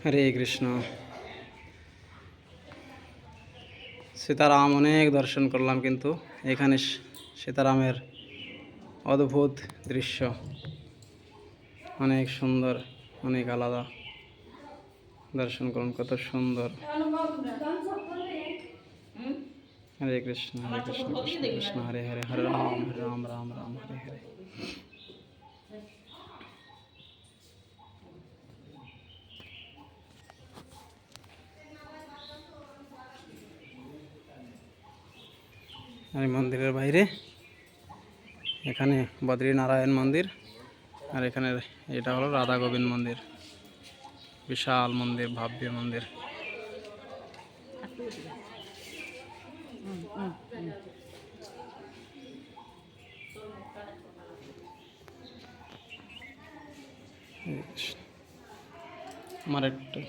হরে কৃষ্ণ। সীতারাম অনেক দর্শন করলাম, কিন্তু এখানে সীতারামের অদ্ভুত দৃশ্য, অনেক সুন্দর, অনেক আলাদা। দর্শন করুন, কত সুন্দর। হরে কৃষ্ণ হরে কৃষ্ণ কৃষ্ণ কৃষ্ণ হরে হরে, হরে রাম রাম রাম হরে হরে। আর এই মন্দিরের বাইরে এখানে বদ্রীনারায়ণ মন্দির, আর এখানে এটা হলো রাধা গোবিন্দ মন্দির। বিশাল মন্দির, ভব্য মন্দির। আমার একটু